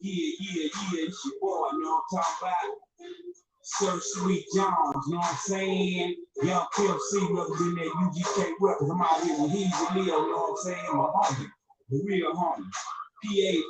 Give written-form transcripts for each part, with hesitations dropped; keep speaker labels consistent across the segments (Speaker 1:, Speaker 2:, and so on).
Speaker 1: Yeah, it's your boy, you know what I'm talking about? Sir Sweet Jones, you know what I'm saying? Young PFC representing that UGK records. I'm out here with Hezeleo, you know what I'm saying? My homie, the real homie. PA5, you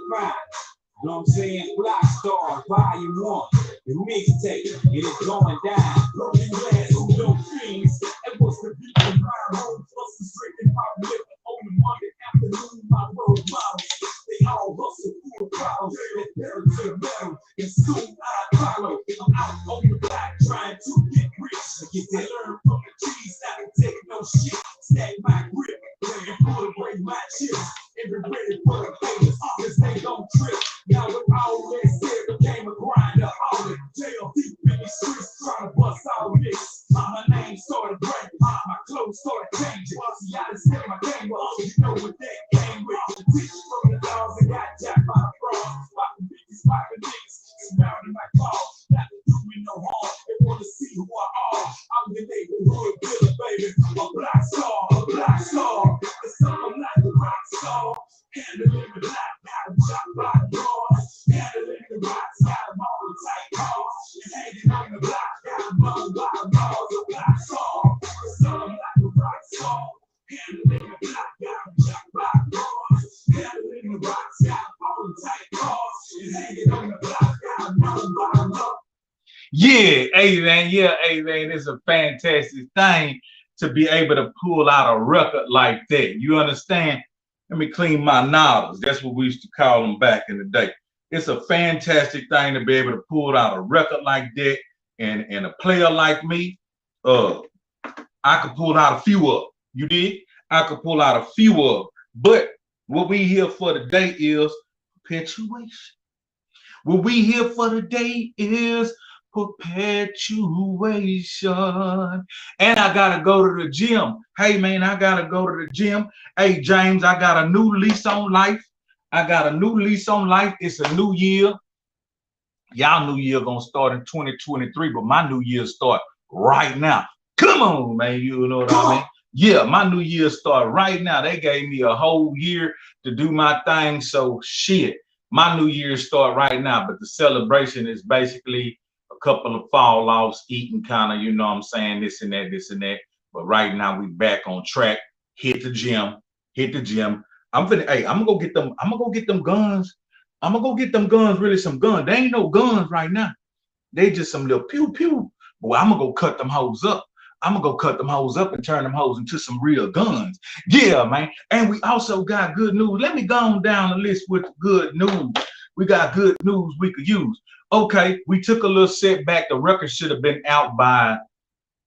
Speaker 1: know what I'm saying? Black Star, Volume 1, the mixtape, and it's going down. Broken glass, who no things. And what's the beat in my home? Plus the straight and pop liquor on the Monday afternoon, my role models. They all hustle for the problems. They're better to the metal. And soon I follow. I'm out on the block trying to get rich. I get to learn from the trees. I can take no shit. Stack my grip. Ready for the break my chips. And be ready for the famous. Cause they don't trip. Now with all that said, became a grinder. All the jail deep in the streets. Trying to bust all this. My name started breaking. My clothes started changing. See, I just set my game up. So you know what that came with. The teach from the dogs and got jacked by the frogs. Popping bitches, popping niggas. Surrounding my car. Not to do me no harm. They want to see who I are. I'm the neighborhood killer, baby. A black star, a black star. It's something like a rock star. Handling the black, got them shot by the doors. Handling the rocks, got them all the tight cars. And hanging on the block, got them blown by the laws. A black star. It's something like a rock star. Handling the black, got them shot by the doors. Handling the rocks, got them all the tight cars. And hanging on the block, got them blown by the laws.
Speaker 2: Yeah, hey man, it's a fantastic thing to be able to pull out a record like that. You understand? Let me clean my noddles. That's what we used to call them back in the day. It's a fantastic thing to be able to pull out a record like that, and a player like me, I could pull out a few of them. You did? I could pull out a few of them. But what we here for today is perpetuation. What we here for today is perpetuation. And I gotta go to the gym. Hey man, I gotta go to the gym. Hey James, I got a new lease on life. I got a new lease on life. It's a new year. Y'all new year gonna start in 2023, but my new year start right now. Come on, man, you know what I mean? Yeah, my new year start right now. They gave me a whole year to do my thing, so shit. My new year start right now, but the celebration is basically a couple of fall offs, eating kind of, you know what I'm saying, this and that, this and that. But right now we back on track. Hit the gym. I'm gonna go get them. I'm gonna go get them guns. I'm gonna go get them guns, really some guns. They ain't no guns right now. They just some little pew pew. Boy, I'm gonna go cut them hoes up. I'm gonna go cut them hoes up and turn them hoes into some real guns. Yeah, man. And we also got good news. Let me go on down the list with good news. We got good news we could use. Okay, we took a little setback. The record should have been out by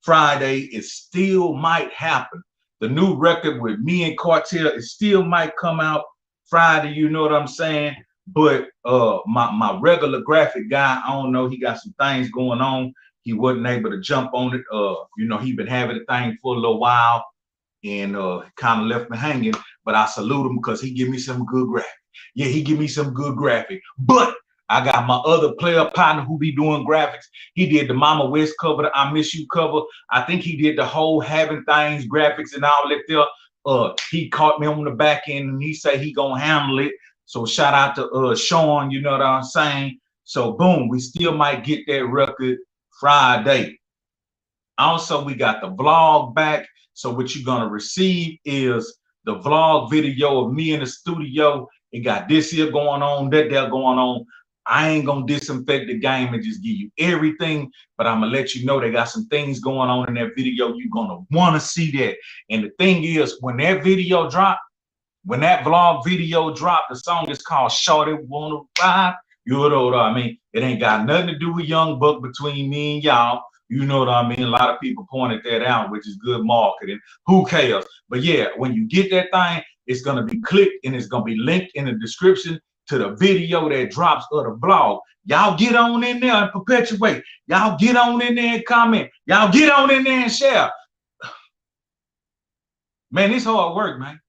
Speaker 2: Friday. It still might happen. The new record with me and Cartel, it still might come out Friday. You know what I'm saying? But my regular graphic guy, I don't know, he got some things going on. He wasn't able to jump on it. You know, he been having the thing for a little while, and kind of left me hanging. But I salute him because he give me some good graphic. Yeah, he give me some good graphic. But I got my other player partner who be doing graphics. He did the Mama West cover, the I Miss You cover. I think he did the whole Having Things graphics and all that there. He caught me on the back end and he said he gonna handle it. So shout out to Sean, you know what I'm saying? So boom, we still might get that record Friday. Also, we got the vlog back. So what you're gonna receive is the vlog video of me in the studio. It got this here going on, that there going on. I ain't gonna disinfect the game and just give you everything, but I'm gonna let you know they got some things going on in that video. You're gonna wanna see that. And the thing is, when that video drop, when that vlog video drop, the song is called Shorty Wanna Ride. You know what I mean? It ain't got nothing to do with Young Buck between me and y'all. You know what I mean? A lot of people pointed that out, which is good marketing. Who cares? But yeah, when you get that thing, it's gonna be clicked and it's gonna be linked in the description to the video that drops of the vlog. Y'all get on in there and perpetuate. Y'all get on in there and comment. Y'all get on in there and share. Man, this hard work, man.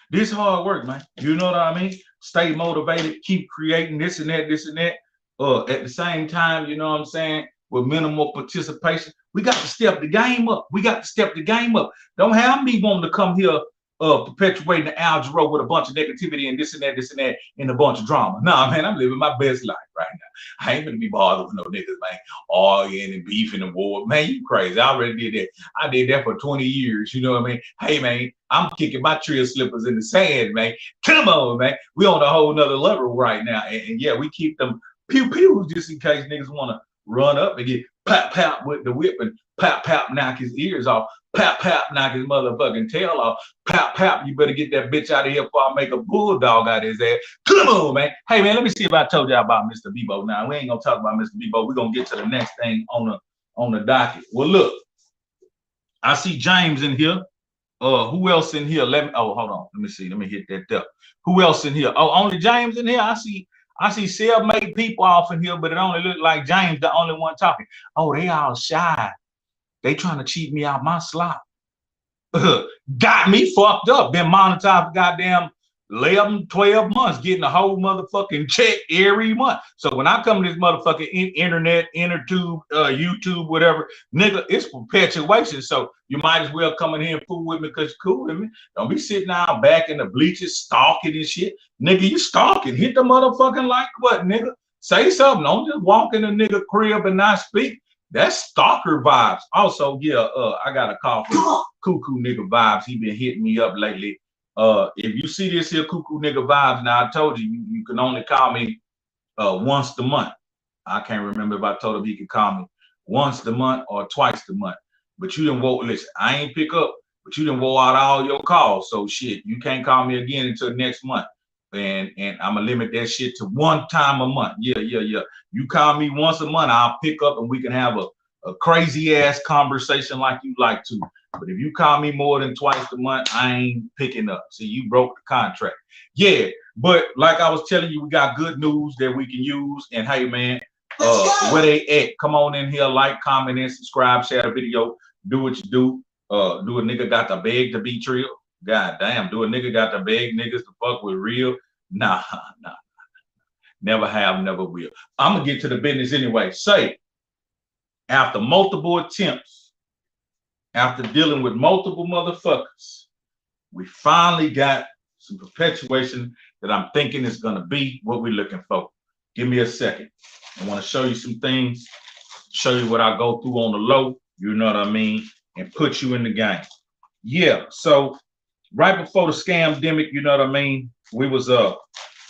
Speaker 2: This hard work, man. You know what I mean? Stay motivated, keep creating this and that, this and that. At the same time, you know what I'm saying? With minimal participation, we got to step the game up. We got to step the game up. Don't have me wanting to come here perpetuating the algebra with a bunch of negativity and this and that, and a bunch of drama. Nah, man, I'm living my best life right now. I ain't gonna be bothered with no niggas, man, arguing and beefing and war. Man, you crazy. I already did that. I did that for 20 years. You know what I mean? Hey, man, I'm kicking my trail slippers in the sand, man. Come on, man. We on a whole nother level right now. And yeah, we keep them pew-pews just in case niggas want to run up and get pop with the whip and pop knock his ears off. Pop knock his motherfucking tail off. Pop, you better get that bitch out of here before I make a bulldog out of his ass. Come on, man. Hey, man, let me see if I told y'all about Mr. Bebo. Now, we ain't gonna talk about Mr. Bebo. We're gonna get to the next thing on the docket. Well, look, I see James in here. Who else in here? Hold on. Let me see. Let me hit that up. Who else in here? Oh, only James in here. I see self-made people off in here, but it only look like James the only one talking. Oh, they all shy. They trying to cheat me out my slot. Got me fucked up. Been monetized for goddamn 11, 12 months, getting a whole motherfucking check every month. So when I come to this motherfucking internet, intertube, YouTube, whatever, nigga, it's perpetuation. So you might as well come in here and fool with me because you're cool with me. Don't be sitting down back in the bleachers stalking and shit. Nigga, you stalking. Hit the motherfucking like button, nigga. Say something. Don't just walk in a nigga crib and not speak. That's stalker vibes. Also, yeah, I got a call from Cuckoo Nigga Vibes. He been hitting me up lately. If you see this here Cuckoo Nigga Vibes, now I told you, you can only call me once a month. I can't remember if I told him he could call me once a month or twice a month. But you didn't vote. Listen, I ain't pick up, but you didn't vote out all your calls. So shit, you can't call me again until next month. And I'm gonna limit that shit to one time a month. Yeah. You call me once a month, I'll pick up and we can have a crazy ass conversation like you like to. But if you call me more than twice a month, I ain't picking up. See, you broke the contract. Yeah, but like I was telling you, we got good news that we can use. And hey, man, where they at? Come on in here, like, comment, and subscribe, share the video, do what you do. Do a nigga got to beg to be Trill? God damn, do a nigga got to beg niggas to fuck with real? Nah. Never have, never will. I'm gonna get to the business anyway. Say, after multiple attempts, after dealing with multiple motherfuckers, we finally got some perpetuation that I'm thinking is gonna be what we're looking for. Give me a second. I want to show you some things, show you what I go through on the low, you know what I mean, and put you in the game. Yeah, so right before the scam-demic, you know what I mean, we was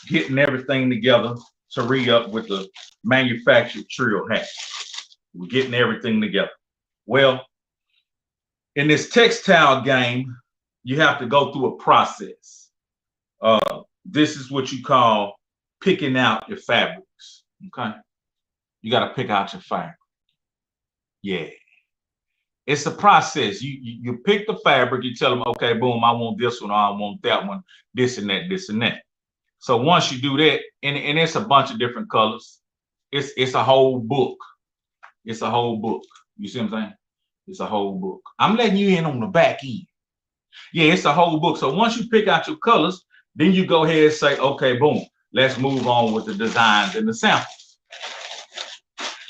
Speaker 2: getting everything together to re-up with the manufactured Trill hat. We're getting everything together. Well, in this textile game, you have to go through a process. This is what you call picking out your fabrics, okay? You got to pick out your fabric. Yeah. It's a process. You pick the fabric, you tell them, okay, boom, I want this one, or I want that one, this and that. So once you do that, and it's a bunch of different colors, it's a whole book. It's a whole book. You see what I'm saying? It's a whole book. I'm letting you in on the back end. Yeah, it's a whole book. So once you pick out your colors, then you go ahead and say, okay, boom, let's move on with the designs and the samples.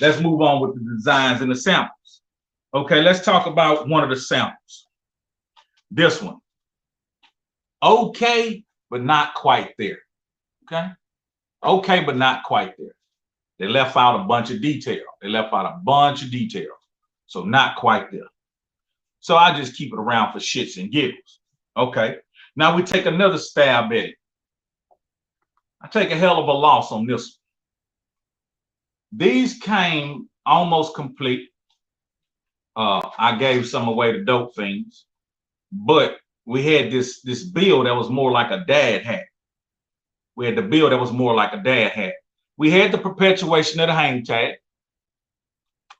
Speaker 2: Let's move on with the designs and the samples. Okay, let's talk about one of the samples. This one. Okay, but not quite there. Okay, but not quite there. They left out a bunch of detail. So not quite there. So I just keep it around for shits and giggles. Okay, now we take another stab at it. I take a hell of a loss on this one. These came almost complete. I gave some away to dope fiends, but we had this build that was more like a dad hat. We had the build that was more like a dad hat. We had the perpetuation of the hang tag.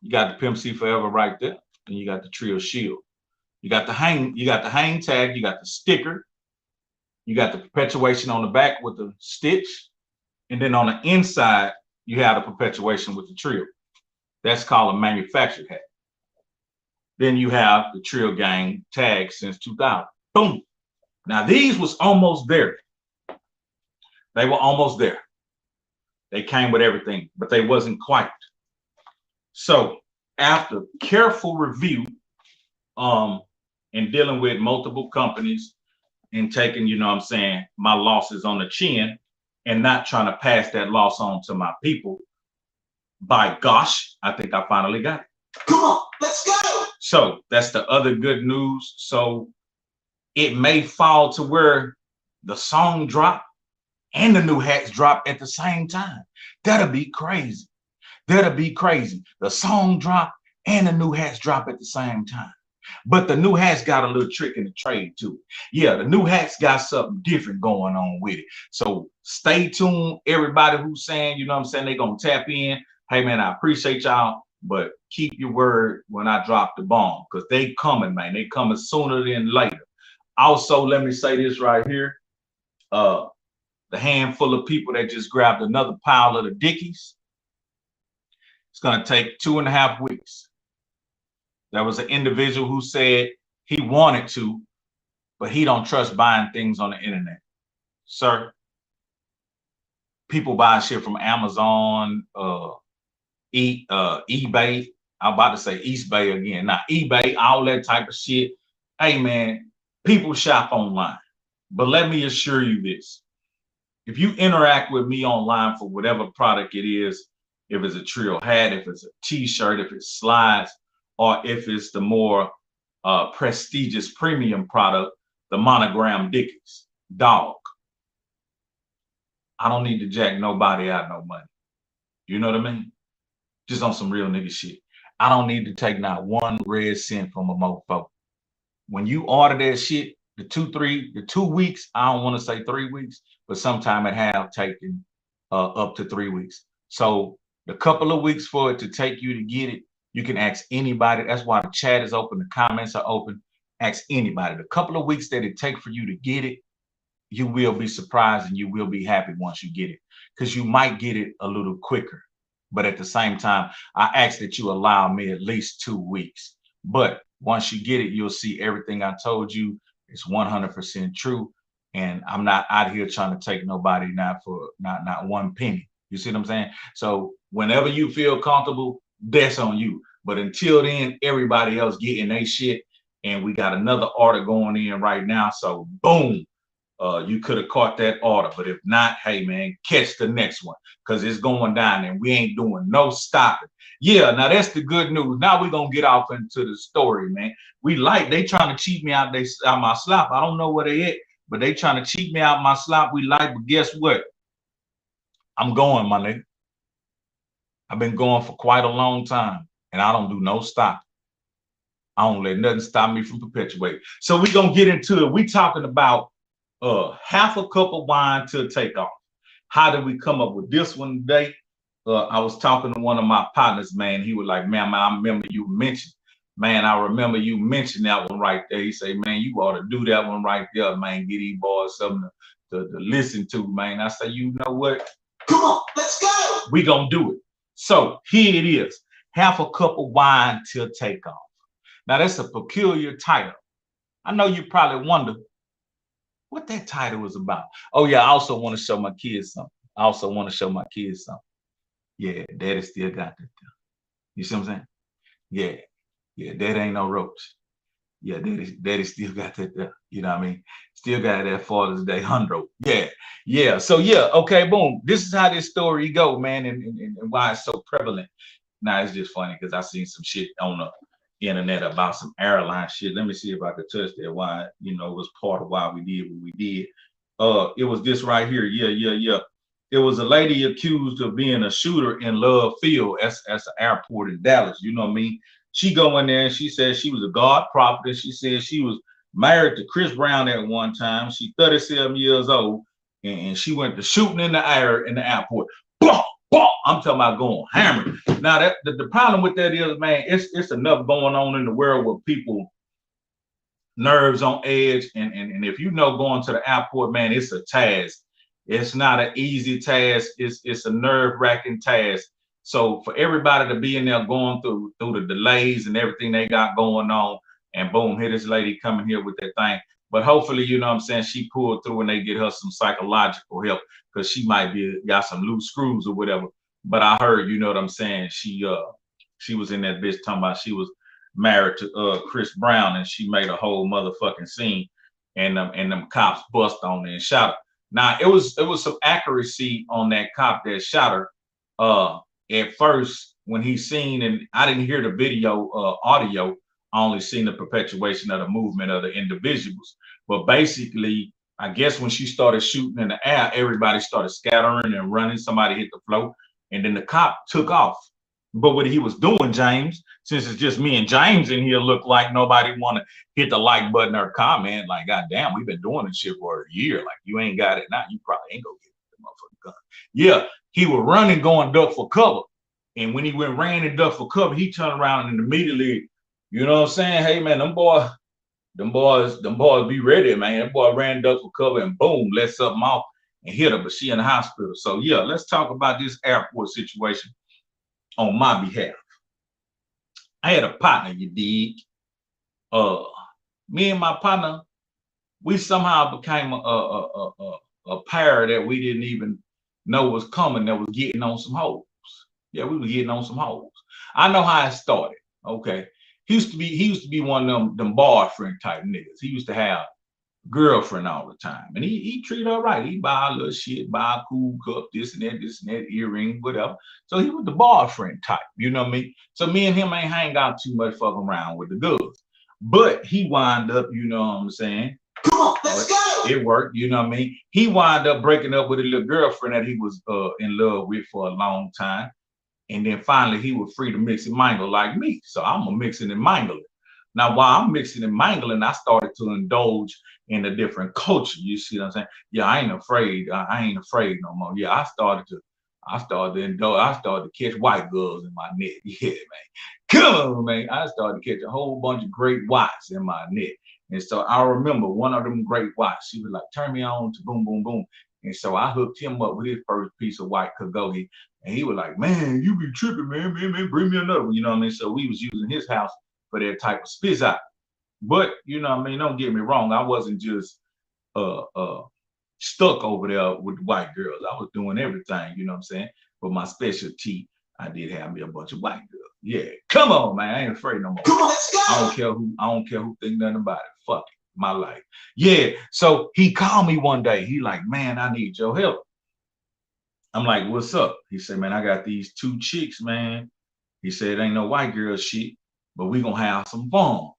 Speaker 2: You got the Pimp C Forever right there, and you got the Trill shield. You got the hang tag, you got the sticker, you got the perpetuation on the back with the stitch, and then on the inside, you have the perpetuation with the Trill. That's called a manufactured hat. Then you have the Trill Gang tag since 2000. Boom. Now these was almost there. They were almost there. They came with everything, but they wasn't quite. So after careful review, and dealing with multiple companies and taking, you know what I'm saying, my losses on the chin and not trying to pass that loss on to my people. By gosh, I think I finally got it.
Speaker 1: Come on, let's go.
Speaker 2: So that's the other good news. So it may fall to where the song drop and the new hats drop at the same time. That'll be crazy. That'll be crazy. The song drop and the new hats drop at the same time. But the new hats got a little trick in the trade too. Yeah, the new hats got something different going on with it. So stay tuned, everybody who's saying, you know what I'm saying, they gonna tap in. Hey man, I appreciate y'all, but keep your word when I drop the bomb, because they coming, man. They coming sooner than later. Also, let me say this right here. The handful of people that just grabbed another pile of the Dickies, it's gonna take 2.5 weeks. There was an individual who said he wanted to, but he don't trust buying things on the internet. Sir, people buy shit from Amazon, eBay. I'm about to say East Bay again. Now, eBay, all that type of shit. Hey, man, people shop online. But let me assure you this. If you interact with me online for whatever product it is, if it's a Trill hat, if it's a t-shirt, if it's slides, or if it's the more prestigious premium product, the monogram Dickies, dog, I don't need to jack nobody out no money. You know what I mean? Just on some real nigga shit. I don't need to take not one red cent from a mofo. When you order that shit, the 2 weeks, I don't want to say 3 weeks, but sometime it have taken up to 3 weeks. So the couple of weeks for it to take you to get it, you can ask anybody. That's why the chat is open, the comments are open. Ask anybody. The couple of weeks that it take for you to get it, you will be surprised and you will be happy once you get it, because you might get it a little quicker. But at the same time, I ask that you allow me at least 2 weeks. But once you get it, you'll see everything I told you is 100% true. And I'm not out here trying to take nobody not one penny. You see what I'm saying? So whenever you feel comfortable, that's on you. But until then, everybody else getting their shit. And we got another order going in right now. So boom. You could have caught that order, but if not, hey man, catch the next one, because it's going down and we ain't doing no stopping. Yeah, now that's the good news. Now we're gonna get off into the story, man. They trying to cheat me out my slop. I don't know where they at, but they trying to cheat me out my slop. But guess what? I'm going, my nigga. I've been going for quite a long time, and I don't do no stopping. I don't let nothing stop me from perpetuating. So we gonna get into it. We talking about half a cup of wine to take off. How did we come up with this one today? I was talking to one of my partners, man. He was like, man, I remember you mentioned, man, I remember you mentioned that one right there. He said, man, you ought to do that one right there, man. Get these boys something to listen to, man. I say, you know what?
Speaker 1: Come on, let's go.
Speaker 2: We gonna do it. So here it is. Half a cup of wine till takeoff. Now that's a peculiar title. I know you probably wonder what that title was about. Oh yeah, I also want to show my kids something. Yeah, daddy still got that there. You see what I'm saying? Yeah, daddy ain't no ropes. Yeah, daddy still got that there. You know what I mean? Still got that Father's Day hundo. Yeah. So yeah, okay, boom. This is how this story go, man, and why it's so prevalent. Now it's just funny because I seen some shit on the internet about some airline shit. Let me see if I could touch that. Why, it was part of why we did what we did. It was this right here. Yeah. It was a lady accused of being a shooter in Love Field. That's an airport in Dallas. You know what I mean? She go in there and she said she was a God prophet. She said she was married to Chris Brown at one time. She 37 years old, and she went to shooting in the air in the airport. Boom! I'm talking about going hammer. Now that the problem with that is, man, it's enough going on in the world with people nerves on edge, and if going to the airport, man, it's a task. It's not an easy task. It's a nerve-wracking task. So for everybody to be in there going through the delays and everything they got going on, and boom, here this lady coming here with that thing. But hopefully, she pulled through and they get her some psychological help, because she might got some loose screws or whatever. But I heard, she was in that bitch talking about she was married to Chris Brown, and she made a whole motherfucking scene. and them cops bust on her and shot her. Now it was some accuracy on that cop that shot her. At first when he seen, and I didn't hear the video audio, I only seen the perpetuation of the movement of the individuals. But basically, I guess when she started shooting in the air, everybody started scattering and running. Somebody hit the floor, and then the cop took off. But what he was doing, James, since it's just me and James in here, look like nobody want to hit the like button or comment. Like, goddamn, we've been doing this shit for a year. Like, you ain't got it now. You probably ain't gonna get the motherfucking gun. Yeah, he was running, going duck for cover. And when he ran and duck for cover, he turned around and immediately, you know what I'm saying? Hey man, them boys be ready, man. That boy ran duck for cover and boom, let something off and hit her, but she in the hospital. So yeah, let's talk about this airport situation on my behalf. I had a partner, you dig? Me and my partner, we somehow became a pair that we didn't even know was coming, that was getting on some hoes. Yeah, we were getting on some hoes. I know how it started. Okay. He used to be one of them boyfriend type niggas. He used to have girlfriend all the time. And he treated her right. He buy a little shit, buy a cool cup, this and that, earring, whatever. So he was the boyfriend type, you know what I mean? So me and him ain't hang out too much fucking around with the girls. But he wind up, you know what I'm saying? Come on, let's go. It worked, you know what I mean? He wind up breaking up with a little girlfriend that he was in love with for a long time. And then finally he was free to mix and mingle like me. So I'm a mixing and mingling. Now, while I'm mixing and mingling, I started to indulge in a different culture. You see what I'm saying? Yeah, I ain't afraid. I ain't afraid no more. Yeah, I started to indulge. I started to catch white girls in my net. Yeah, man. Come on, man. I started to catch a whole bunch of great whites in my net. And so I remember one of them great whites. She was like, turn me on to boom, boom, boom. And so I hooked him up with his first piece of white Kagogi. And he was like, man, you be tripping, man, bring me another one. You know what I mean? So we was using his house for that type of spizz out. But, you know what I mean? Don't get me wrong. I wasn't just stuck over there with the white girls. I was doing everything, you know what I'm saying? But my specialty, I did have me a bunch of white girls. Yeah, come on, man. I ain't afraid no more. Come on, let's go. I don't care who think nothing about it. Fuck it. My life. Yeah. So he called me one day. He like, man, I need your help. I'm like, what's up? He said, man, I got these two chicks, man. He said, ain't no white girl shit, but we gonna have some fun.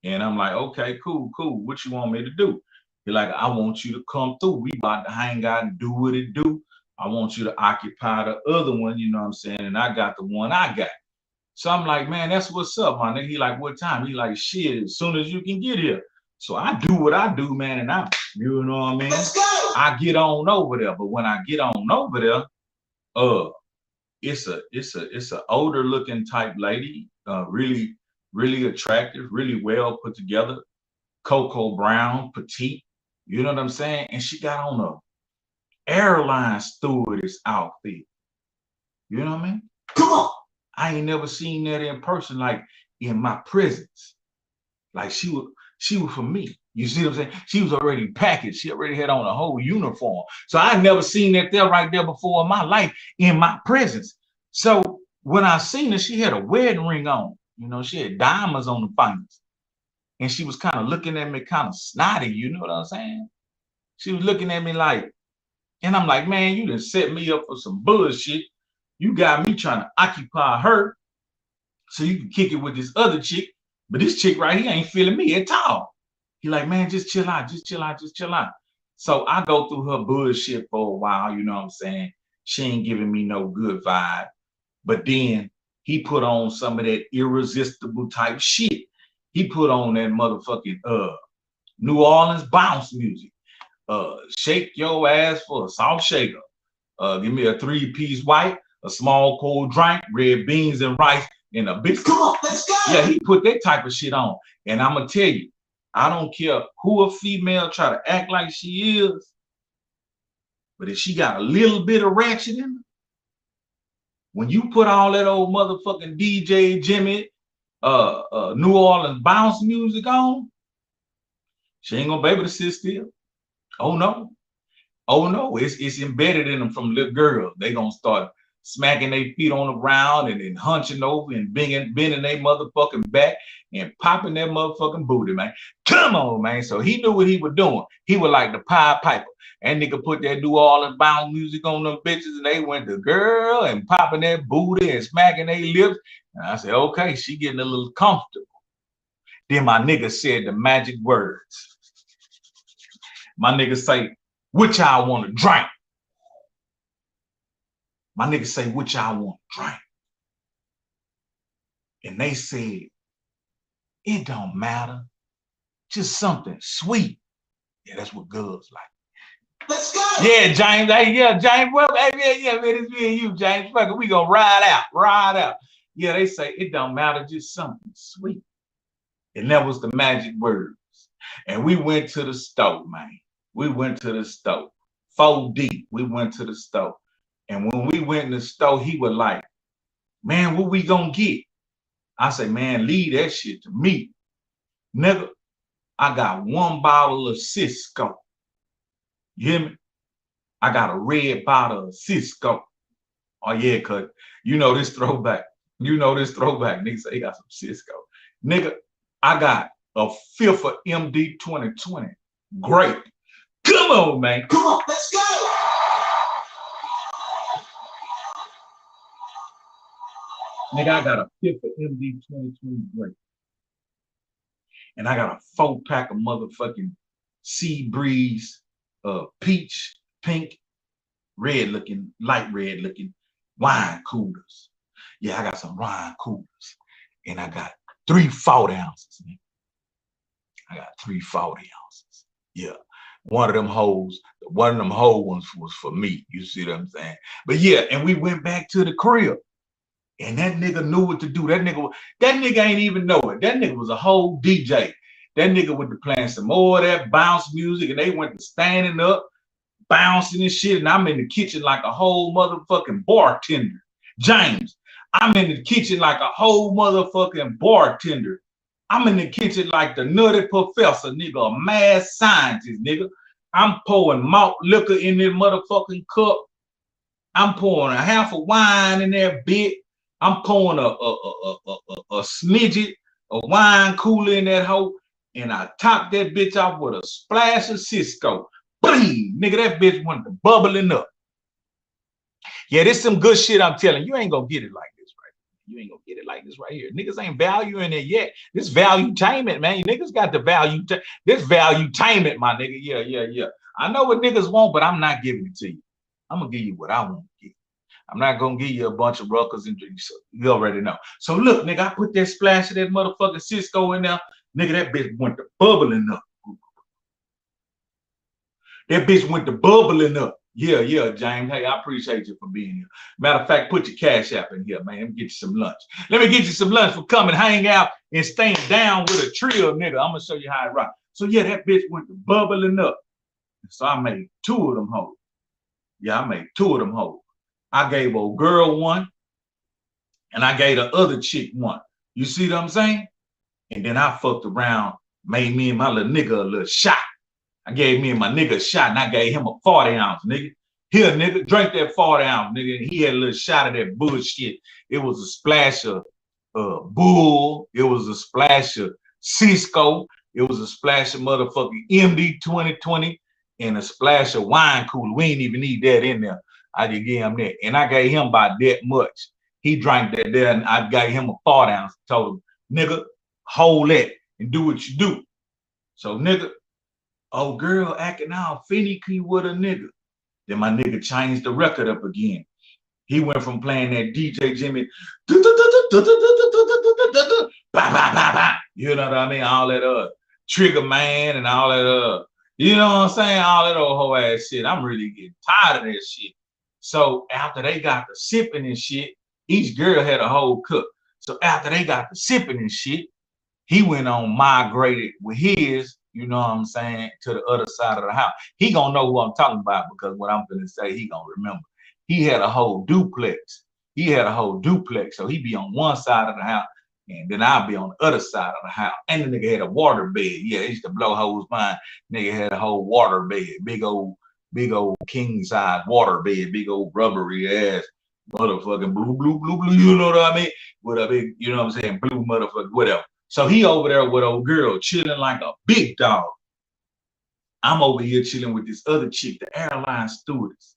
Speaker 2: And I'm like, okay, cool. What you want me to do? He's like, I want you to come through. We about to hang out and do what it do. I want you to occupy the other one, you know what I'm saying? And I got the one I got. So I'm like, man, that's what's up, my nigga. He like, what time? He like, shit, as soon as you can get here. So I do what I do, man, and you know what I mean? Let's go. I get on over there, but when I get on over there, it's a older looking type lady, really attractive, really well put together, cocoa brown, petite, you know what I'm saying? And she got on a airline stewardess outfit. You know what I mean? Come on. I ain't never seen that in person, like in my presence. Like she was for me. You see what I'm saying? She was already packaged. She already had on a whole uniform. So I never seen that there right there before in my life, in my presence. So when I seen her, she had a wedding ring on. You know, she had diamonds on the fingers. And she was kind of looking at me kind of snotty, you know what I'm saying? She was looking at me like, and I'm like, man, you done set me up for some bullshit. You got me trying to occupy her so you can kick it with this other chick. But this chick right here ain't feeling me at all. He like, man, just chill out. So I go through her bullshit for a while, you know what I'm saying? She ain't giving me no good vibe. But then he put on some of that irresistible type shit. He put on that motherfucking New Orleans bounce music. Shake your ass for a soft shaker. Give me a 3-piece white, a small cold drink, red beans and rice, and a big. Come on, let's go. Yeah, he put that type of shit on. And I'm gonna tell you, I don't care who a female try to act like she is, but if she got a little bit of ratchet in her, when you put all that old motherfucking DJ Jimmy, New Orleans bounce music on, she ain't gonna be able to sit still. Oh no, it's embedded in them from little girls. They gonna start smacking their feet on the ground and then hunching over and bending their motherfucking back and popping their motherfucking booty, man. Come on, man. So he knew what he was doing. He was like the Pied Piper. And nigga put that New Orleans bound music on them bitches and they went to girl and popping their booty and smacking their lips. And I said, okay, she getting a little comfortable. Then my nigga said the magic words. My nigga say, which I want to drink. My nigga say, which I want to drink. And they said, it don't matter. Just something sweet. Yeah, that's what girls like. Let's go. Yeah, James. Hey, yeah, James. Well, hey, yeah, man, it's me and you, James. Fuck it, we gonna ride out. Yeah, they say it don't matter, just something sweet. And that was the magic words. And we went to the store, man. We went to the store. 4 deep. We went to the store. And when we went in the store, he was like, man, what we gonna get? I say, man, leave that shit to me. Nigga, I got 1 bottle of Cisco. You hear me? I got a red bottle of Cisco. Oh, yeah, cuz you know this throwback. Nigga say he got some Cisco. Nigga, I got a 5th of MD 2020. Great. Come on, man. Come on, let's go. Nigga, I got a 5th of MD 2020 Great. And I got a 4-pack of motherfucking Sea Breeze, peach, pink, red looking, light red looking wine coolers. Yeah, I got some wine coolers. And I got 3 40 ounces. Man. I got 3 40 ounces. Yeah. One of them whole ones was for me. You see what I'm saying? But yeah, and we went back to the crib. And that nigga knew what to do. That nigga ain't even know it. That nigga was a whole DJ. That nigga went to playing some more of that bounce music, and they went to standing up, bouncing and shit. And I'm in the kitchen like a whole motherfucking bartender. James, I'm in the kitchen like a whole motherfucking bartender. I'm in the kitchen like the nutty professor, nigga, a mad scientist, nigga. I'm pouring malt liquor in this motherfucking cup. I'm pouring a half of wine in that bit. I'm pouring a smidget of wine cooler in that hoe, and I top that bitch off with a splash of Cisco. Bling! Nigga, that bitch went to bubbling up. Yeah, this some good shit I'm telling you. You ain't gonna get it like this right here. You ain't gonna get it like this right here. Niggas ain't valuing it yet. This value-tainment, man. Niggas got the value. This value-tainment, my nigga. Yeah. I know what niggas want, but I'm not giving it to you. I'm gonna give you what I want to give. I'm not gonna give you a bunch of ruckers and drinks. You already know. So look, nigga, I put that splash of that motherfucking Cisco in there. Nigga, that bitch went to bubbling up. That bitch went to bubbling up. Yeah, James. Hey, I appreciate you for being here. Matter of fact, put your cash app in here, man. Let me get you some lunch. Let me get you some lunch for coming, hang out, and staying down with a trio, nigga. I'm gonna show you how it rock. So yeah, that bitch went to bubbling up. So I made 2 of them hoes. Yeah, I made 2 of them hoes. I gave old girl 1, and I gave the other chick 1. You see what I'm saying? And then I fucked around, made me and my little nigga a little shot. I gave me and my nigga a shot, and I gave him a 40 ounce, nigga. Here, nigga, drink that 40 ounce, nigga. And he had a little shot of that bullshit. It was a splash of Bull. It was a splash of Cisco. It was a splash of motherfucking MD 2020 and a splash of wine cooler. We ain't even need that in there. I just gave him that. And I gave him about that much. He drank that there, and I gave him a 40 ounce. Told him, nigga, hold that and do what you do. So, nigga, old girl acting all finicky with a nigga. Then my nigga changed the record up again. He went from playing that DJ Jimmy, you know what I mean? All that Trigger Man and all that you know what I'm saying? All that old whole ass shit. I'm really getting tired of that shit. So after they got the sipping and shit, each girl had a whole cup. So after they got the sipping and shit, he went on migrated with his, you know what I'm saying, to the other side of the house. He gonna know who I'm talking about because what I'm gonna say, he gonna remember. He had a whole duplex. So he be on one side of the house, and then I'll be on the other side of the house. And the nigga had a water bed. Yeah, they used to blow hoes mine. Nigga had a whole water bed, big old king size water bed, big old rubbery ass motherfucking blue, you know what I mean? With a big, you know what I'm saying, blue motherfucker, whatever. So he over there with old girl chilling like a big dog. I'm over here chilling with this other chick, the airline stewardess.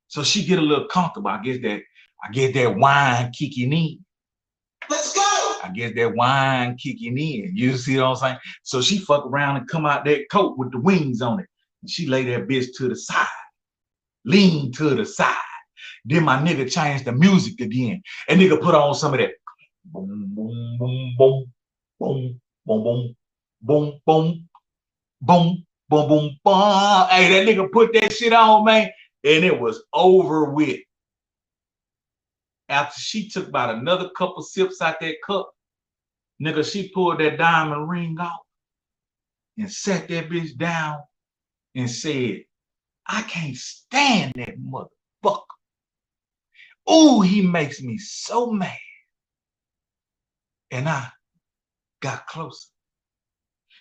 Speaker 2: So she get a little comfortable. I guess that wine kicking in.
Speaker 1: Let's go.
Speaker 2: I guess that wine kicking in. You see what I'm saying? So she fuck around and come out that coat with the wings on it. And she lay that bitch to the side. Lean to the side. Then my nigga changed the music again. And nigga put on some of that boom, boom, boom, boom, boom, boom, boom, boom, boom, boom, boom, boom, boom. Hey, that nigga put that shit on, man. And it was over with. After she took about another couple sips out that cup, nigga, she pulled that diamond ring off and sat that bitch down and said, I can't stand that motherfucker. Ooh, he makes me so mad. And I got closer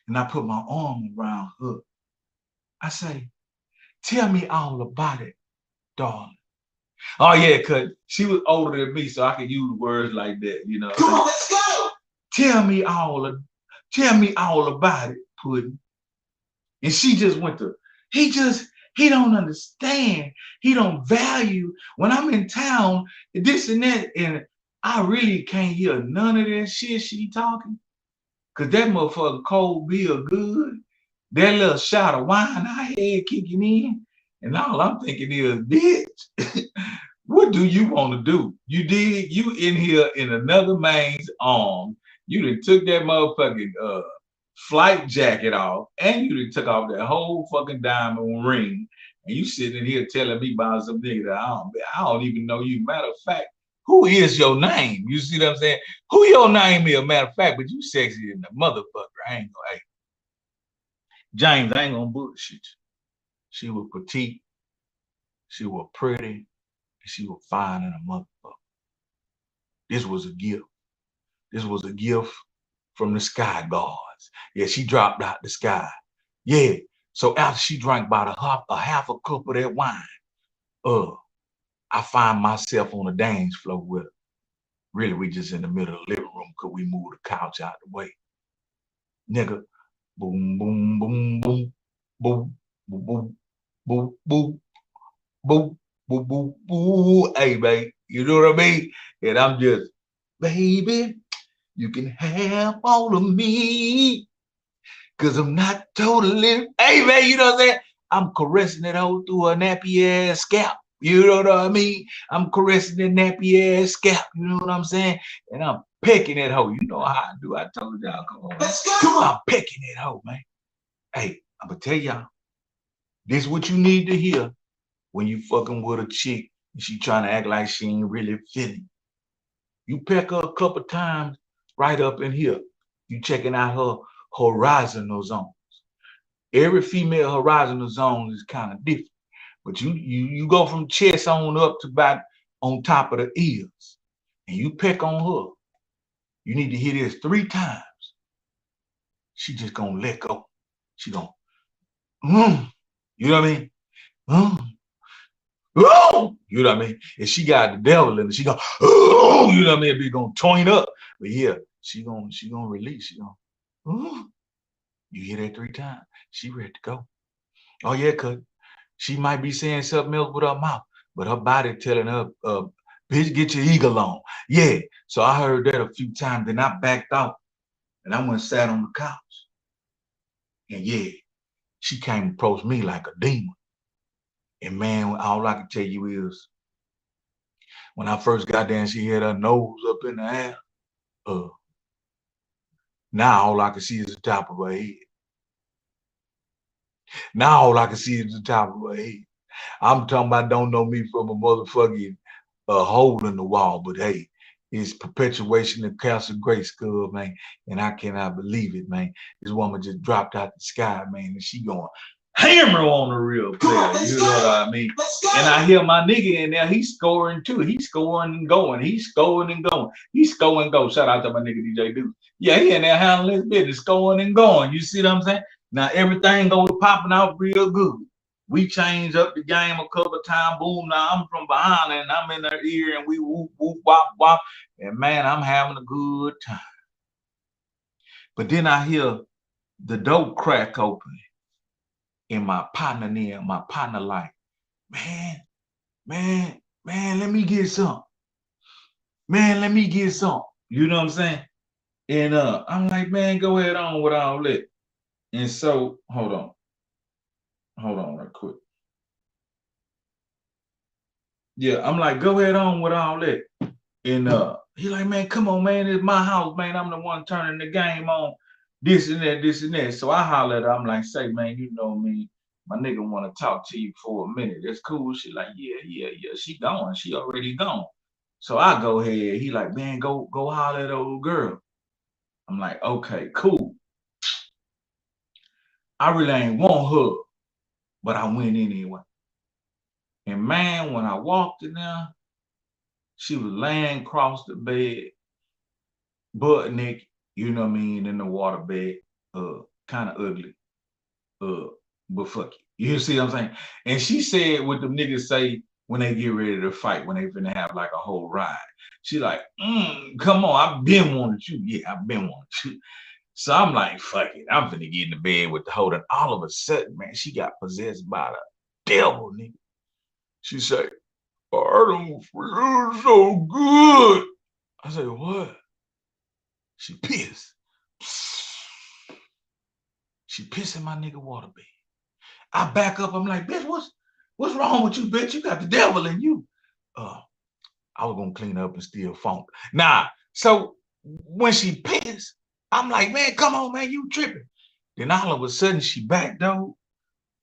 Speaker 2: and I put my arm around her. I say, tell me all about it, darling. Oh yeah, cause she was older than me, so I could use words like that, you know.
Speaker 1: Come on, let's go.
Speaker 2: Tell me all about it, Puddin'. And she just went to, he don't understand. He don't value when I'm in town, this and that, and I really can't hear none of that shit she talking. Cause that motherfucker cold beer good. That little shot of wine I had kicking in. And all I'm thinking is, bitch, what do you want to do? You did, you in here in another man's arm. You done took that motherfucking flight jacket off, and you done took off that whole fucking diamond ring. And you sitting in here telling me about some nigga that I don't even know you. Matter of fact, who is your name? You see what I'm saying? Who your name is, matter of fact, but you sexy in the motherfucker. I ain't gonna, hey, James, I ain't gonna bullshit you. She was petite, she was pretty, and she was fine in a motherfucker. This was a gift. This was a gift from the sky gods. Yeah, she dropped out the sky. Yeah. So after she drank about a half a cup of that wine, I find myself on the dance floor with her. Really, we just in the middle of the living room because we moved the couch out the way. Nigga, boom, boom, boom, boom, boom, boom, boom, boom, boom, boom, boom, boom. Hey, babe, you know what I mean? And I'm just, baby, you can have all of me. Cause I'm not totally, hey man, you know what I'm saying? I'm caressing that hoe through her nappy ass scalp. You know what I mean? I'm caressing that nappy ass scalp. You know what I'm saying? And I'm pecking that hoe. You know how I do. I told y'all, come on.
Speaker 1: Let's go. Come on.
Speaker 2: I'm pecking that hoe, man. Hey, I'm gonna tell y'all, this is what you need to hear when you fucking with a chick and she trying to act like she ain't really feeling. You peck her a couple times right up in here. You checking out her horizontal zones. Every female horizontal zone is kind of different, but you go from chest on up to about on top of the ears, and you peck on her. You need to hear this 3 times. She just gonna let go. She gonna, you know what I mean? You know what I mean? And she got the devil in it. She gonna, you know what I mean? Be gonna toin up, but yeah, she gonna release. She gonna, you hear that 3 times, she ready to go. Oh yeah, cause she might be saying something else with her mouth, but her body telling her, bitch, get your eagle on. Yeah, so I heard that a few times, then I backed out, and I went and sat on the couch. And yeah, she came and approached me like a demon. And man, all I can tell you is, when I first got there and she had her nose up in the air, now all I can see is the top of her head. Now all I can see is the top of her head. I'm talking about don't know me from a motherfucking hole in the wall, but hey, it's perpetuation of Castle Grayskull, man, and I cannot believe it, man. This woman just dropped out the sky, man, and she going hammer on the real player. You know what I mean? And I hear my nigga in there, he's scoring too. He's scoring and going. He's scoring and going. He's scoring and go. Shout out to my nigga DJ Dude. Yeah, he in there handling his business, scoring and going. You see what I'm saying? Now everything goes popping out real good. We changed up the game a couple of times. Boom, now I'm from behind and I'm in her ear and we whoop, whoop, wop, wop. And man, I'm having a good time. But then I hear the door crack open and my partner like, man, let me get some. Man, let me get some. You know what I'm saying? And I'm like, man, go ahead on with all that. And so, hold on real quick. Yeah, I'm like, go ahead on with all that. And he like, man, come on, man, it's my house, man. I'm the one turning the game on, this and that. So I holler at her, I'm like, say, man, you know me, my nigga want to talk to you for a minute. That's cool. She like, yeah. She gone. She already gone. So I go ahead. He like, man, go holler at old girl. I'm like, okay, cool. I really ain't want her, but I went anyway. And man, when I walked in there, she was laying across the bed, butt naked, you know what I mean, in the water bed, kind of ugly, but fuck you. You see what I'm saying? And she said what them niggas say when they get ready to fight, when they finna have like a whole ride. She like, come on, I've been wanting you. Yeah, I've been wanting you. So I'm like, fuck it, I'm finna get in the bed with the hoe. And all of a sudden, man, she got possessed by the devil, nigga. She said, I don't feel so good. I said, what? She pissed. She pissed in my nigga water bed. I back up. I'm like, bitch, what's wrong with you, bitch? You got the devil in you. I was gonna clean up and steal funk. Nah. So when she pissed, I'm like, man, come on, man, you tripping. Then all of a sudden she back though,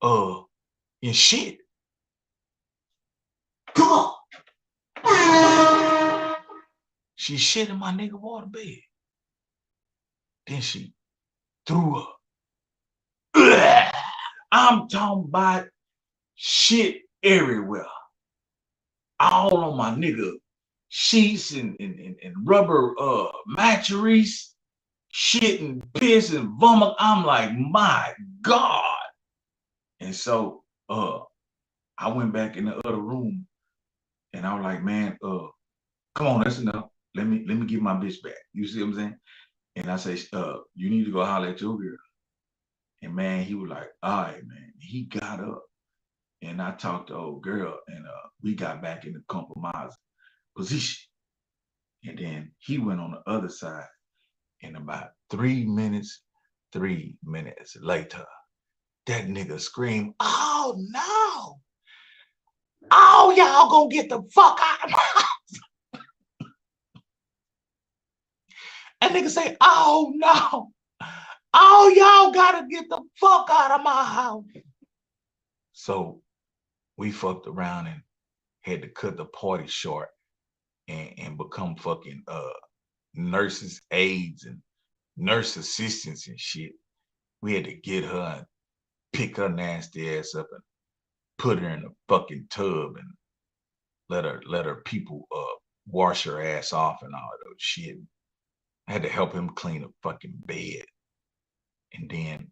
Speaker 2: and shit. Come on. She shit in my nigga water bed. Then she threw up. I'm talking about shit everywhere. All on my nigga sheets and rubber mattress, shit and piss and vomit. I'm like, my God. And so I went back in the other room and I was like, man, come on, that's enough. Let me get my bitch back. You see what I'm saying? And I say, you need to go holler at your girl. And man, he was like, all right, man. He got up and I talked to old girl and we got back in the compromise position. And then he went on the other side. And about 3 minutes later, that nigga screamed, oh no. Oh, y'all gonna get the fuck out of my house. And nigga say, oh no. Oh, y'all gotta get the fuck out of my house. So we fucked around and had to cut the party short and become fucking nurses, aides, and nurse assistants and shit. We had to get her and pick her nasty ass up and put her in a fucking tub and let her people wash her ass off and all of those shit. I had to help him clean a fucking bed. And then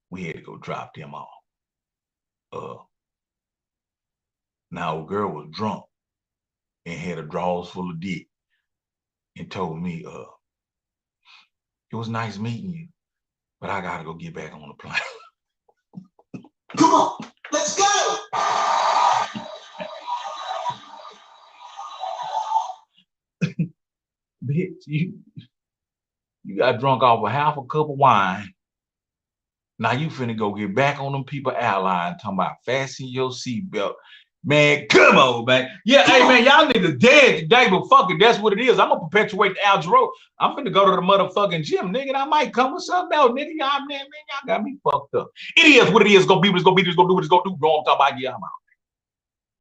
Speaker 2: we had to go drop them off. Now, a girl was drunk and had her drawers full of dick and told me, it was nice meeting you, but I gotta go get back on the plane. Come on, let's go. Bitch, you got drunk off a half a cup of wine. Now you finna go get back on them people airline talking about fasten your seatbelt. Man, come on, man. Yeah, hey, man, y'all niggas dead today, but fuck it, that's what it is. I'm gonna perpetuate the Algero. I'm finna go to the motherfucking gym, nigga, and I might come with something else, nigga. Y'all got me fucked up. It is what it is. It's gonna be what it's gonna be. It's gonna do what it's gonna do. Wrong, talk about, yeah, I'm out.